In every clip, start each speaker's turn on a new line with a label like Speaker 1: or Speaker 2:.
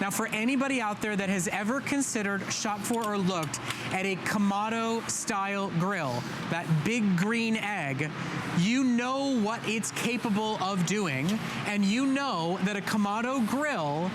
Speaker 1: Now, for anybody out there that has ever considered, shopped for, or looked at a Kamado style grill, that big green egg, you know what it's capable of doing, and you know that a Kamado grill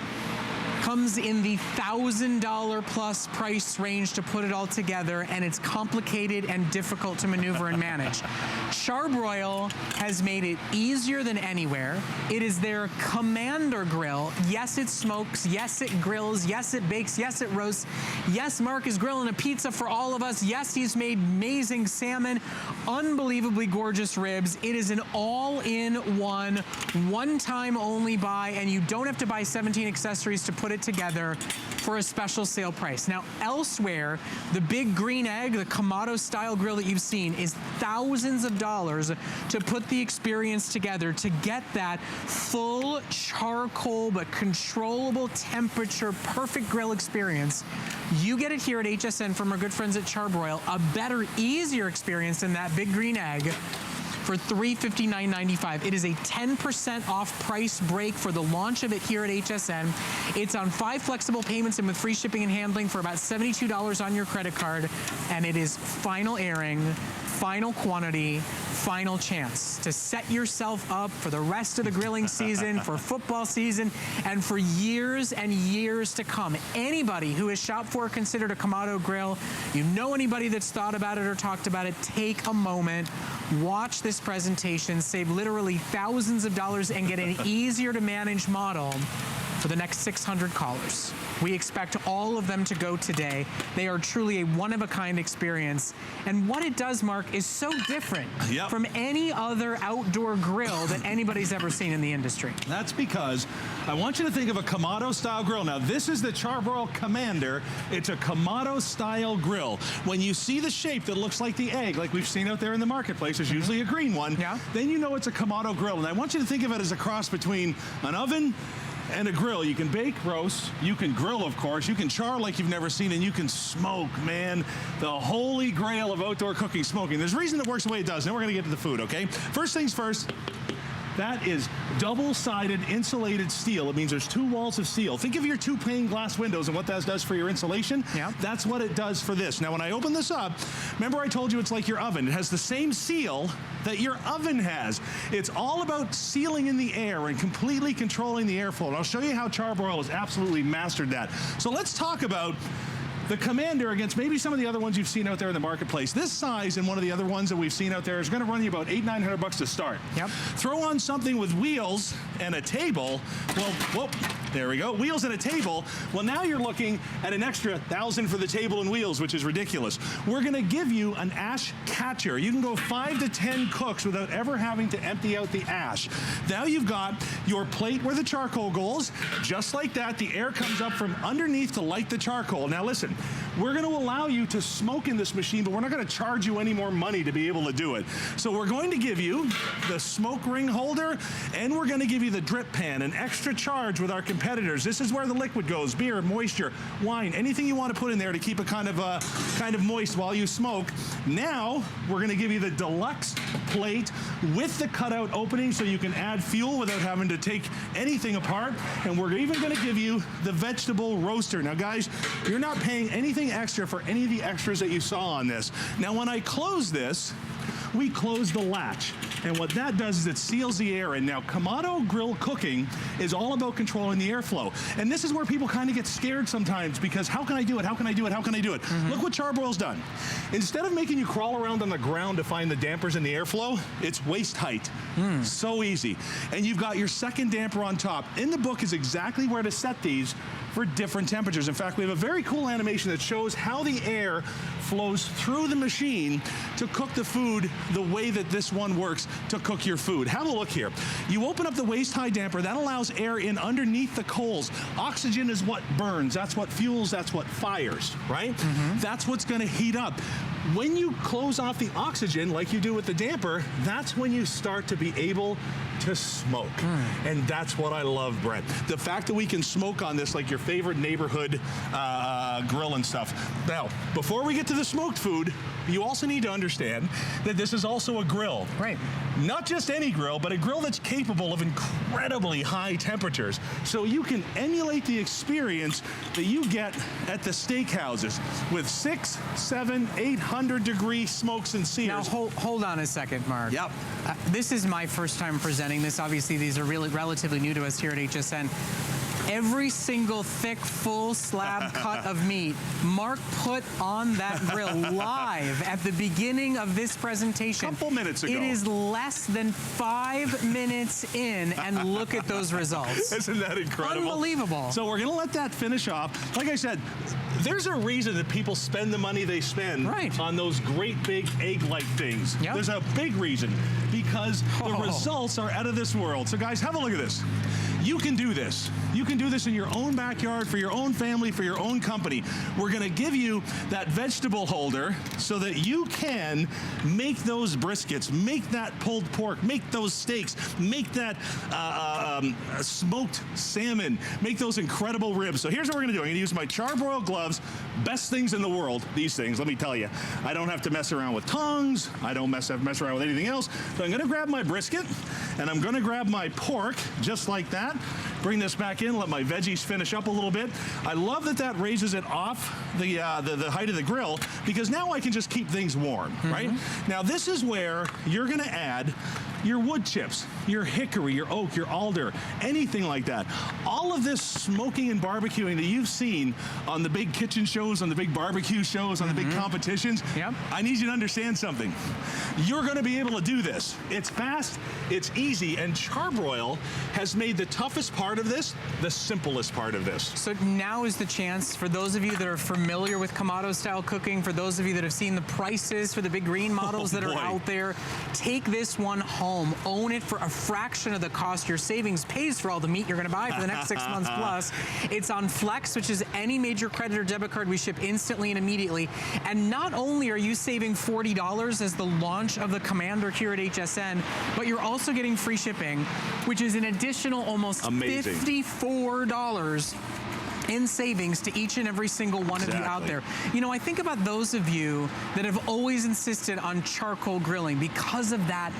Speaker 1: comes in the $1,000 plus price range to put it all together, and it's complicated and difficult to maneuver and manage. CharBroil has made it easier than anywhere. It is their Kamander grill. Yes, it smokes. Yes, it grills. Yes, it bakes. Yes, it roasts. Yes, Mark is grilling a pizza for all of us. Yes, he's made amazing salmon, unbelievably gorgeous ribs. It is an all-in-one, one-time only buy, and you don't have to buy 17 accessories to put it together for a special sale price. Now, elsewhere, the big green egg, the Kamado style grill that you've seen, is thousands of dollars to put the experience together to get that full charcoal but controllable temperature, perfect grill experience. You get it here at HSN from our good friends at CharBroil, a better, easier experience than that big green egg, for $359.95. It is a 10% off price break for the launch of it here at HSN. It's on 5 flexible payments and with free shipping and handling for about $72 on your credit card. And it is final airing, final quantity, final chance to set yourself up for the rest of the grilling season, for football season, and for years and years to come. Anybody who has shopped for or considered a Kamado grill, you know anybody that's thought about it or talked about it, take a moment, watch this presentation, save literally thousands of dollars, and get an easier to manage model for the next 600 callers. We expect all of them to go today. They are truly a one-of-a-kind experience. And what it does, Mark, is so different from any other outdoor grill that anybody's ever seen in the industry.
Speaker 2: That's because I want you to think of a Kamado-style grill. Now, this is the CharBroil Kamander. It's a Kamado-style grill. When you see the shape that looks like the egg, like we've seen out there in the marketplace, there's usually a green one, then you know it's a Kamado grill. And I want you to think of it as a cross between an oven and a grill. You can bake, roast, you can grill, of course, you can char like you've never seen, and you can smoke, man. The holy grail of outdoor cooking, smoking. There's a reason it works the way it does. Now we're gonna get to the food, okay? First things first, that is double-sided insulated steel. It means there's 2 walls of steel. Think of your 2 pane glass windows and what that does for your insulation. That's what it does for this. Now, when I open this up, remember I told you it's like your oven. It has the same seal that your oven has. It's all about sealing in the air and completely controlling the airflow. And I'll show you how CharBroil has absolutely mastered that. So let's talk about the Kamander against maybe some of the other ones you've seen out there in the marketplace. This size and one of the other ones that we've seen out there is gonna run you about $800–900 to start. Throw on something with wheels and a table, well, whoop, there we go, wheels and a table. Well, now you're looking at an extra $1,000 for the table and wheels, which is ridiculous. We're gonna give you an ash catcher. You can go 5 to 10 cooks without ever having to empty out the ash. Now you've got your plate where the charcoal goes. Just like that, the air comes up from underneath to light the charcoal. Now listen, we're gonna allow you to smoke in this machine, but we're not gonna charge you any more money to be able to do it. So we're going to give you the smoke ring holder, and we're gonna give you the drip pan, an extra charge with our competitors. This is where the liquid goes, beer, moisture, wine, anything you wanna put in there to keep it kind of moist while you smoke. Now, we're gonna give you the deluxe plate with the cutout opening so you can add fuel without having to take anything apart. And we're even gonna give you the vegetable roaster. Now guys, you're not paying anything extra for any of the extras that you saw on this. Now when I close this, we close the latch. And what that does is it seals the air in. Now, Kamado grill cooking is all about controlling the airflow. And this is where people kind of get scared sometimes because how can I do it? How can I do it? How can I do it? Look what CharBroil's done. Instead of making you crawl around on the ground to find the dampers and the airflow, it's waist height. So easy. And you've got your second damper on top. In the book is exactly where to set these for different temperatures. In fact, we have a very cool animation that shows how the air flows through the machine to cook the food the way that this one works to cook your food. Have a look here. You open up the waist-high damper. That allows air in underneath the coals. Oxygen is what burns. That's what fuels. That's what fires, right? That's what's going to heat up. when you close off the oxygen like you do with the damper, that's when you start to be able to smoke. And that's what I love, Brett. The fact that we can smoke on this like your favorite neighborhood grill and stuff. Now, before we get to the smoked food, you also need to understand that this is also a grill.
Speaker 1: Right.
Speaker 2: Not just any grill, but a grill that's capable of incredibly high temperatures. So you can emulate the experience that you get at the steakhouses with 600, 700, 800-degree smokes and sears.
Speaker 1: Now, hold on a second, Mark.
Speaker 2: Yep.
Speaker 1: This is my first time presenting this. Obviously, these are really relatively new to us here at HSN. Every single thick, full slab cut of meat Mark put on that grill live at the beginning of this presentation.
Speaker 2: A couple minutes ago.
Speaker 1: It is less than 5 minutes in, and look at those results.
Speaker 2: Isn't that incredible?
Speaker 1: Unbelievable.
Speaker 2: So we're going to let that finish off. Like I said, there's a reason that people spend the money they spend on those great big egg-like things.
Speaker 1: Yep.
Speaker 2: There's a big reason, because the results are out of this world. So guys, have a look at this. You can do this. You can do this in your own backyard, for your own family, for your own company. We're going to give you that vegetable holder so that you can make those briskets, make that pulled pork, make those steaks, make that smoked salmon, make those incredible ribs. So here's what we're going to do. I'm going to use my CharBroil gloves. Best things in the world, these things, let me tell you. I don't have to mess around with tongs. I don't mess around with anything else. So I'm going to grab my brisket, and I'm going to grab my pork, just like that. Bring this back in, let my veggies finish up a little bit. I love that that raises it off the height of the grill, because now I can just keep things warm, right? Now this is where you're gonna add your wood chips, your hickory, your oak, your alder, anything like that. All of this smoking and barbecuing that you've seen on the big kitchen shows, on the big barbecue shows, on the big competitions, I need you to understand something. You're gonna be able to do this. It's fast, it's easy, and CharBroil has made the toughest part of this the simplest part of this.
Speaker 1: So now is the chance for those of you that are familiar with Kamado style cooking, for those of you that have seen the prices for the big green models that are out there, take this one home, own it for a fraction of the cost. Your savings pays for all the meat you're going to buy for the next 6 months plus. It's on Flex, which is any major credit or debit card. We ship instantly and immediately. And not only are you saving $40 as the launch of the Kamander here at HSN, but you're also getting free shipping, which is an additional almost $54 in savings to each and every single one of you out there. You know, I think about those of you that have always insisted on charcoal grilling because of that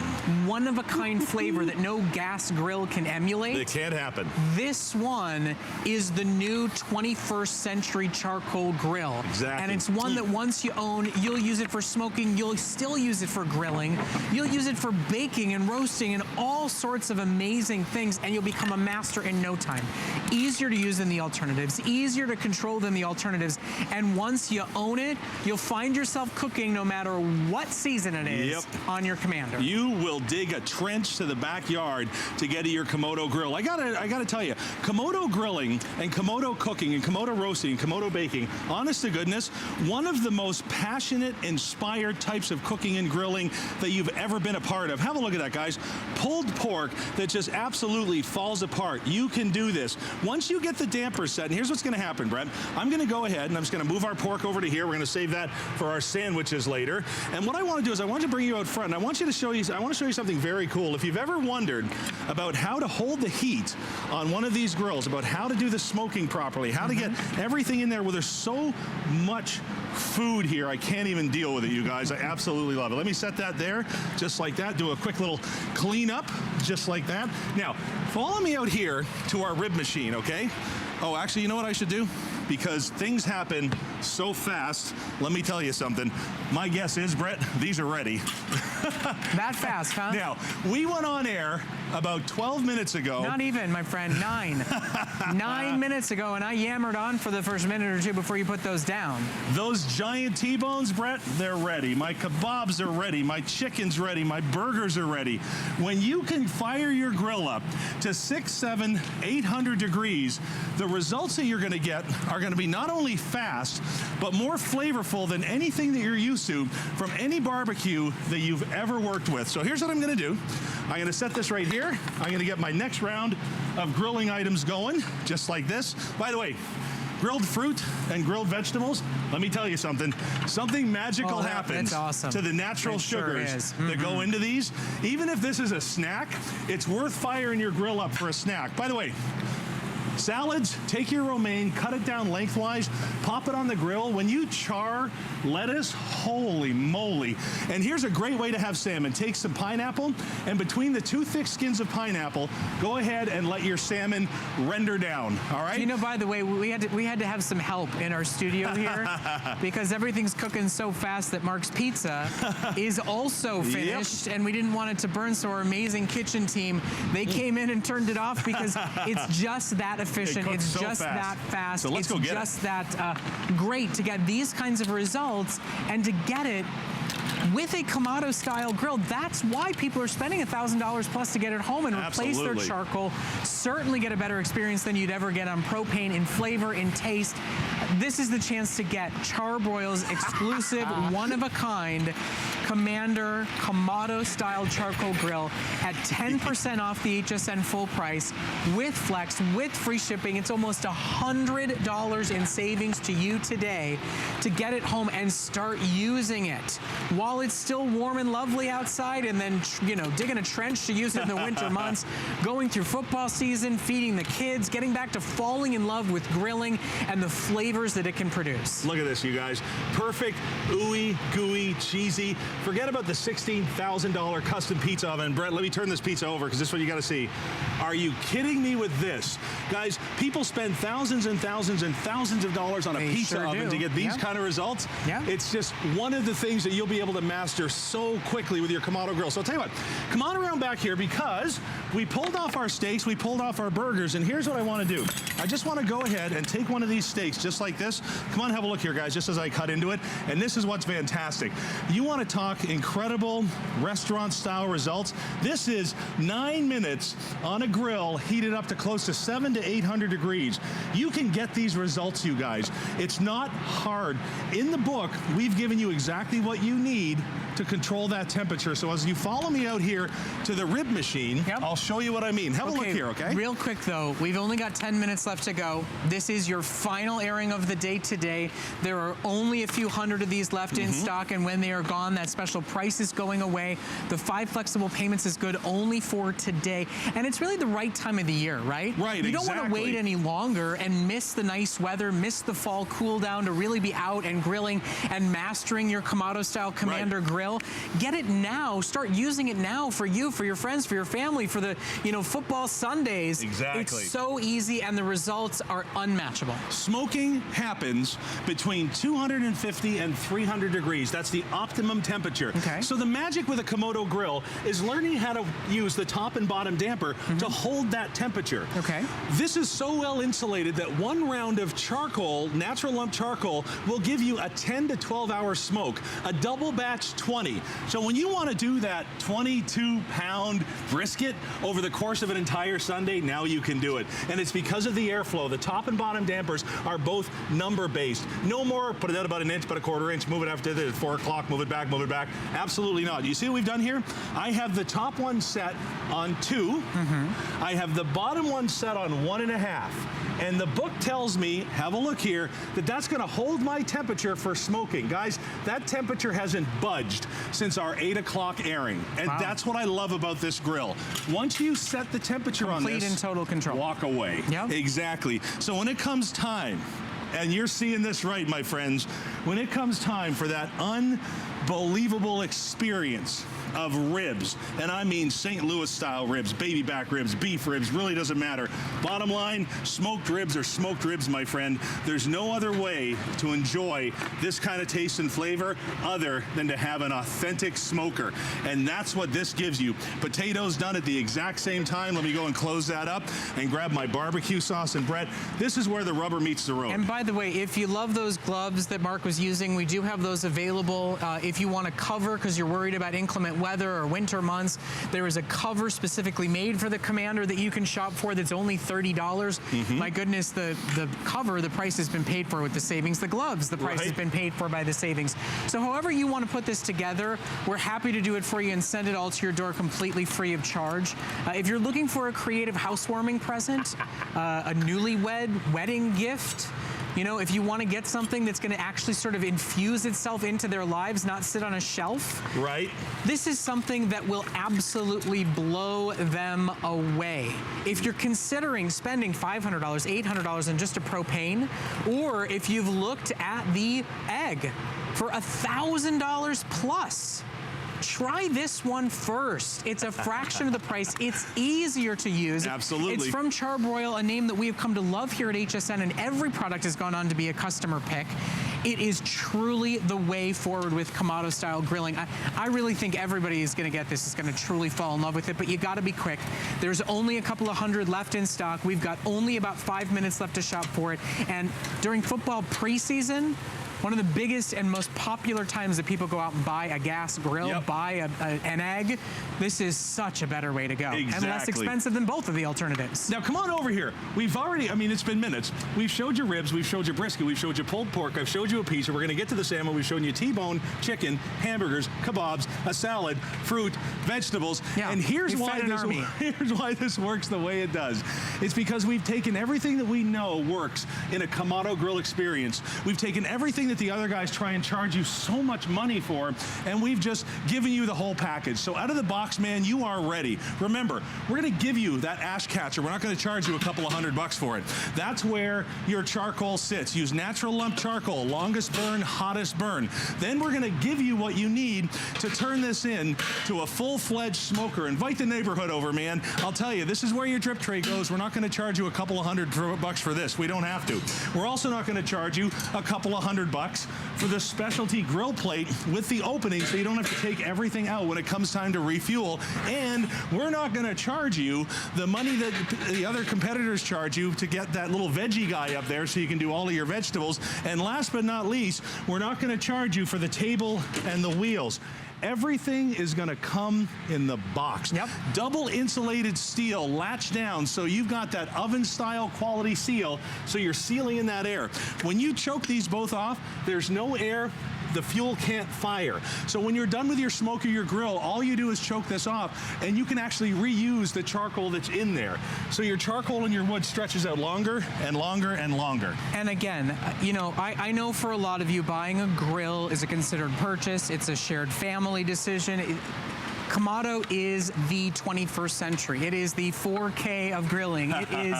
Speaker 1: one-of-a-kind flavor that no gas grill can emulate.
Speaker 2: It can't happen.
Speaker 1: This one is the new 21st century charcoal grill.
Speaker 2: Exactly.
Speaker 1: And it's one that once you own, you'll use it for smoking, you'll still use it for grilling, you'll use it for baking and roasting and all sorts of amazing things, and you'll become a master in no time. Easier to use than the alternatives, easier to control than the alternatives, and once you own it, you'll find yourself cooking no matter what season it is on your Kamander.
Speaker 2: You will dig a trench to the backyard to get to your Kamado grill. I gotta tell you, Kamado grilling and Kamado cooking and Kamado roasting and Kamado baking, honest to goodness, one of the most passionate, inspired types of cooking and grilling that you've ever been a part of. Have a look at that, guys. Pulled pork that just absolutely falls apart. You can do this. Once you get the damper set, and here's what's gonna happen, Brett. I'm gonna go ahead and I'm just gonna move our pork over to here. We're gonna save that for our sandwiches later. And what I wanna do is I want to bring you out front, and I want to show you something very cool. If you've ever wondered about how to hold the heat on one of these grills, about how to do the smoking properly, how to get everything in there, well, there's so much food here, I can't even deal with it, you guys. I absolutely love it. Let me set that there, just like that. Do a quick little clean up, just like that. Now, follow me out here to our rib machine, okay? Oh, actually, you know what I should do? Because things happen so fast, let me tell you something. My guess is, Brett, these are ready.
Speaker 1: That fast, huh?
Speaker 2: Now, we went on air about 12 minutes ago.
Speaker 1: Not even, my friend, 9. 9 minutes ago, and I yammered on for the first minute or two before you put those down.
Speaker 2: Those giant T-bones, Brett, they're ready. My kebabs are ready. My chicken's ready. My burgers are ready. When you can fire your grill up to 600, 700, 800 degrees, the results that you're going to get are going to be not only fast, but more flavorful than anything that you're used to from any barbecue that you've ever worked with. So here's what I'm going to do. I'm going to set this right here. I'm going to get my next round of grilling items going, just like this. By the way, grilled fruit and grilled vegetables, let me tell you something. Something magical happens
Speaker 1: awesome.
Speaker 2: to the natural sugars that go into these. Even if this is a snack, it's worth firing your grill up for a snack. By the way, salads, take your romaine, cut it down lengthwise, pop it on the grill. When you char lettuce, holy moly. And here's a great way to have salmon. Take some pineapple, and between the two thick skins of pineapple, go ahead and let your salmon render down, all right?
Speaker 1: You know, by the way, we had to have some help in our studio here because everything's cooking so fast that Mark's Pizza is also finished, and we didn't want it to burn, so our amazing kitchen team, they came in and turned it off because it's just that efficient. It's
Speaker 2: so
Speaker 1: just that fast.
Speaker 2: So let's go get
Speaker 1: just that great to get these kinds of results and to get it with a Kamado style grill. That's why people are spending $1,000 plus to get it home and replace their charcoal. Certainly get a better experience than you'd ever get on propane in flavor, in taste. This is the chance to get CharBroil's exclusive, one-of-a-kind Kamander Kamado style charcoal grill at 10% off the HSN full price with Flex, with free shipping. It's almost $100 in savings to you today to get it home and start using it while it's still warm and lovely outside, and then, you know, digging a trench to use it in the winter months, going through football season, feeding the kids, getting back to falling in love with grilling and the flavors that it can produce.
Speaker 2: Look at this, you guys. Perfect, ooey, gooey, cheesy. Forget about the $16,000 custom pizza oven. Brett, let me turn this pizza over because this is what you got to see. Are you kidding me with this? Guys, people spend thousands and thousands and thousands of dollars on a pizza oven to get these kind of results. It's just one of the things that you'll be able to master so quickly with your Kamado grill. So I'll tell you what, come on around back here because we pulled off our steaks, we pulled off our burgers, and here's what I want to do. I just want to go ahead and take one of these steaks just like this. Come on, have a look here, guys, just as I cut into it. And this is what's fantastic. You want to talk incredible restaurant-style results? This is 9 minutes on a grill heated up to close to 700 to 800 degrees. You can get these results, you guys. It's not hard. In the book, we've given you exactly what you need to control that temperature. So as you follow me out here to the rib machine, I'll show you what I mean. Have a look here, okay?
Speaker 1: Real quick though, we've only got 10 minutes left to go. This is your final airing of the day today. There are only a few hundred of these left in stock, and when they are gone, that special price is going away. The 5 flexible payments is good only for today. And it's really the right time of the year, right?
Speaker 2: Right,
Speaker 1: You don't want to wait any longer and miss the nice weather, miss the fall cool down to really be out and grilling and mastering your Kamado style Kamander grill. Get it now. Start using it now for you, for your friends, for your family, for the, you know, football Sundays.
Speaker 2: Exactly.
Speaker 1: It's so easy and the results are unmatchable.
Speaker 2: Smoking happens between 250 and 300 degrees. That's the optimum temperature. So the magic with a Kamado grill is learning how to use the top and bottom damper to hold that temperature. This is so well insulated that one round of charcoal, natural lump charcoal, will give you a 10 to 12 hour smoke, a double batch 20. So when you want to do that 22-pound brisket over the course of an entire Sunday, now you can do it. And it's because of the airflow. The top and bottom dampers are both number-based. No more put it out about an inch, but a quarter inch, move it after the 4 o'clock, move it back, move it back. Absolutely not. You see what we've done here? I have the top one set on 2. I have the bottom one set on 1.5. And the book tells me, have a look here, that that's going to hold my temperature for smoking. Guys, that temperature hasn't budged since our 8 o'clock airing. And that's what I love about this grill. Once you set the temperature on this,
Speaker 1: complete and total control.
Speaker 2: Walk away. Exactly. So when it comes time, and you're seeing this right, my friends, when it comes time for that unbelievable experience of ribs, and I mean St. Louis style ribs, baby back ribs, beef ribs, really doesn't matter. Bottom line, smoked ribs are smoked ribs, my friend. There's no other way to enjoy this kind of taste and flavor other than to have an authentic smoker. And that's what this gives you. Potatoes done at the exact same time. Let me go and close that up and grab my barbecue sauce and bread. This is where the rubber meets the road.
Speaker 1: And by the way, if you love those gloves that Mark was using, we do have those available. If you want to cover because you're worried about inclement weather or winter months, there is a cover specifically made for the Kamander that you can shop for that's only $30. My goodness, the cover, the price has been paid for with the savings. The gloves, the price has been paid for by the savings. So however you want to put this together, we're happy to do it for you and send it all to your door completely free of charge. If you're looking for a creative housewarming present, a newlywed wedding gift, You know, if you want to get something that's going to actually sort of infuse itself into their lives, not sit on a shelf.
Speaker 2: Right.
Speaker 1: This is something that will absolutely blow them away. If you're considering spending $500, $800 on just a propane, or if you've looked at the egg for $1,000 plus, try this one first. It's a fraction of the price. It's easier to use.
Speaker 2: Absolutely.
Speaker 1: It's from CharBroil, a name that we have come to love here at HSN, and every product has gone on to be a customer pick. It is truly the way forward with Kamado-style grilling. I really think everybody is going to get this, is going to truly fall in love with it, but you got to be quick. There's only a couple of hundred left in stock. We've got only about 5 minutes left to shop for it. And during football preseason, one of the biggest and most popular times that people go out and buy a gas grill, buy an egg, this is such a better way to go.
Speaker 2: Exactly.
Speaker 1: And less expensive than both of the alternatives.
Speaker 2: Now come on over here. We've already, I mean, it's been minutes. We've showed you ribs, we've showed you brisket, we've showed you pulled pork, I've showed you a pizza, we're gonna get to the salmon, we've shown you T-bone, chicken, hamburgers, kebabs, a salad, fruit, vegetables.
Speaker 1: Yeah,
Speaker 2: and here's why this works the way it does. It's because we've taken everything that we know works in a Kamado grill experience. We've taken everything that the other guys try and charge you so much money for, and we've just given you the whole package. So out of the box, man, you are ready. Remember, we're gonna give you that ash catcher. We're not gonna charge you a couple of $100 for it. That's where your charcoal sits. Use natural lump charcoal, longest burn, hottest burn. Then we're gonna give you what you need to turn this in to a full-fledged smoker. Invite the neighborhood over, man. I'll tell you, this is where your drip tray goes. We're not gonna charge you a couple of $100 for this. We don't have to. We're also not gonna charge you a couple of $100 for the specialty grill plate with the opening, so you don't have to take everything out when it comes time to refuel. And we're not going to charge you the money that the other competitors charge you to get that little veggie guy up there so you can do all of your vegetables. And last but not least, we're not going to charge you for the table and the wheels. Everything is going to come in the box.
Speaker 1: Yep.
Speaker 2: Double insulated steel, latch down, so you've got that oven-style quality seal, so you're sealing in that air. When you choke these both off, there's no air. The fuel can't fire. So when you're done with your smoke or your grill, all you do is choke this off, and you can actually reuse the charcoal that's in there. So your charcoal and your wood stretches out longer and longer and longer.
Speaker 1: And again, you know, I know for a lot of you, buying a grill is a considered purchase. It's a shared family decision. Kamado is the 21st century. It is the 4K of grilling. It is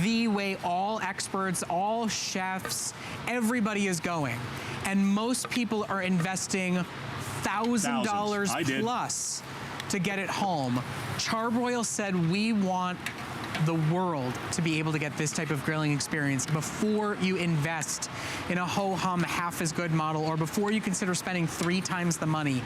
Speaker 1: the way all experts, all chefs, everybody is going. And most people are investing $1,000 plus to get it home. CharBroil said we want the world to be able to get this type of grilling experience before you invest in a ho-hum half as good model, or before you consider spending 3 times the money.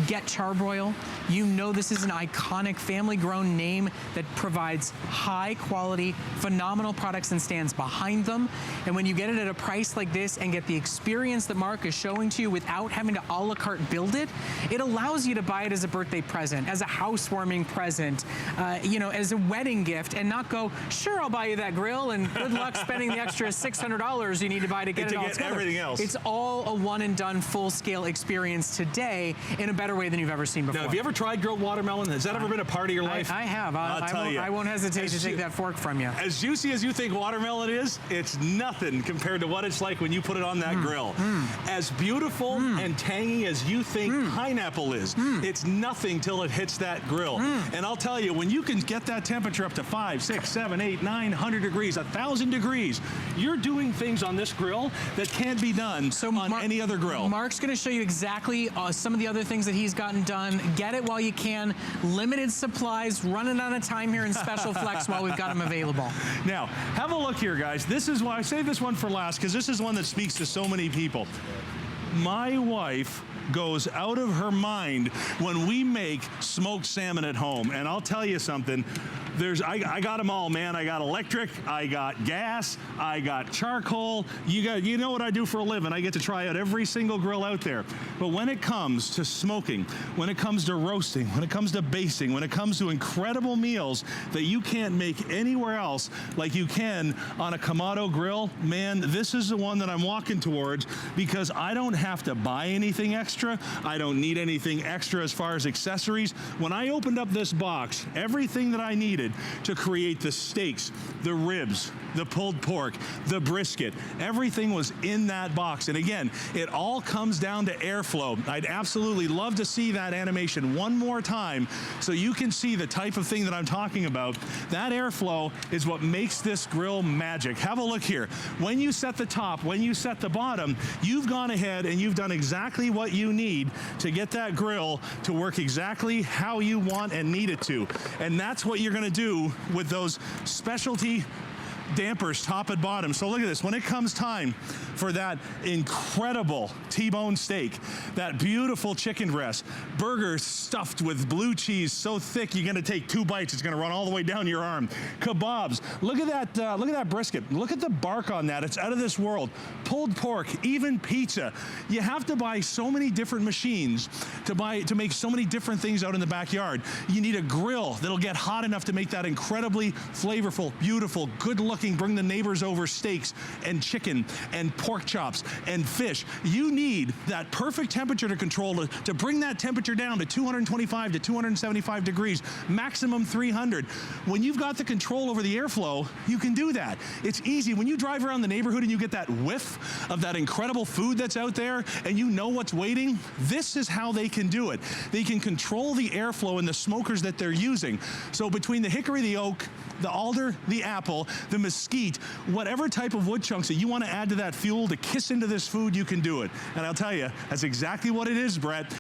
Speaker 1: Get CharBroil. You know this is an iconic family-grown name that provides high quality, phenomenal products and stands behind them. And when you get it at a price like this and get the experience that Mark is showing to you without having to a la carte build it, it allows you to buy it as a birthday present, as a housewarming present, you know, as a wedding gift, and not go, sure, I'll buy you that grill, and good luck spending the extra $600 you need to buy to get it all together.
Speaker 2: Everything else.
Speaker 1: It's all a one and done full-scale experience today in a better way than you've ever seen before.
Speaker 2: Now, have you ever tried grilled watermelon? Has that ever been a part of your life?
Speaker 1: I have. I won't hesitate to take that fork from you.
Speaker 2: As juicy as you think watermelon is, it's nothing compared to what it's like when you put it on that grill. As beautiful and tangy as you think pineapple is, it's nothing till it hits that grill. And I'll tell you, when you can get that temperature up to 5, 6, 7, 8, 900 degrees, 1,000 degrees, you're doing things on this grill that can't be done on any other grill.
Speaker 1: Mark's going to show you exactly some of the other things that he's gotten done. Get it while you can. Limited supplies, running out of time here in Special Flex while we've got them available.
Speaker 2: Now, have a look here, guys. This is why I saved this one for last, because this is one that speaks to so many people. My wife goes out of her mind when we make smoked salmon at home. And I'll tell you something, I got them all, man. I got electric, I got gas, I got charcoal. You know what I do for a living. I get to try out every single grill out there. But when it comes to smoking, when it comes to roasting, when it comes to basting, when it comes to incredible meals that you can't make anywhere else like you can on a Kamado grill, man, this is the one that I'm walking towards, because I don't have to buy anything extra. extra. I don't need anything extra as far as accessories. When I opened up this box, everything that I needed to create the steaks, the ribs, the pulled pork, the brisket, everything was in that box. And again, it all comes down to airflow. I'd absolutely love to see that animation one more time so you can see the type of thing that I'm talking about. That airflow is what makes this grill magic. Have a look here. When you set the top, when you set the bottom, you've gone ahead and you've done exactly what you need to get that grill to work exactly how you want and need it to. And that's what you're gonna do with those specialty dampers top and bottom. So look at this. When it comes time for that incredible T-bone steak, that beautiful chicken breast, burgers stuffed with blue cheese so thick you're gonna take 2 bites, it's gonna run all the way down your arm. Kebabs. Look at that brisket. Look at the bark on that. It's out of this world. Pulled pork, even pizza. You have to buy so many different machines to make so many different things out in the backyard. You need a grill that'll get hot enough to make that incredibly flavorful, beautiful, good-looking, bring the neighbors over steaks and chicken and pork chops and fish. You need that perfect temperature to control to bring that temperature down to 225 to 275 degrees, maximum 300. When you've got the control over the airflow, you can do that. It's easy. When you drive around the neighborhood and you get that whiff of that incredible food that's out there and you know what's waiting, this is how they can do it. They can control the airflow in the smokers that they're using. So between the hickory, the oak, the alder, the apple, the mesquite, whatever type of wood chunks that you want to add to that fuel to kiss into this food, you can do it. And I'll tell you, that's exactly what it is, Brett.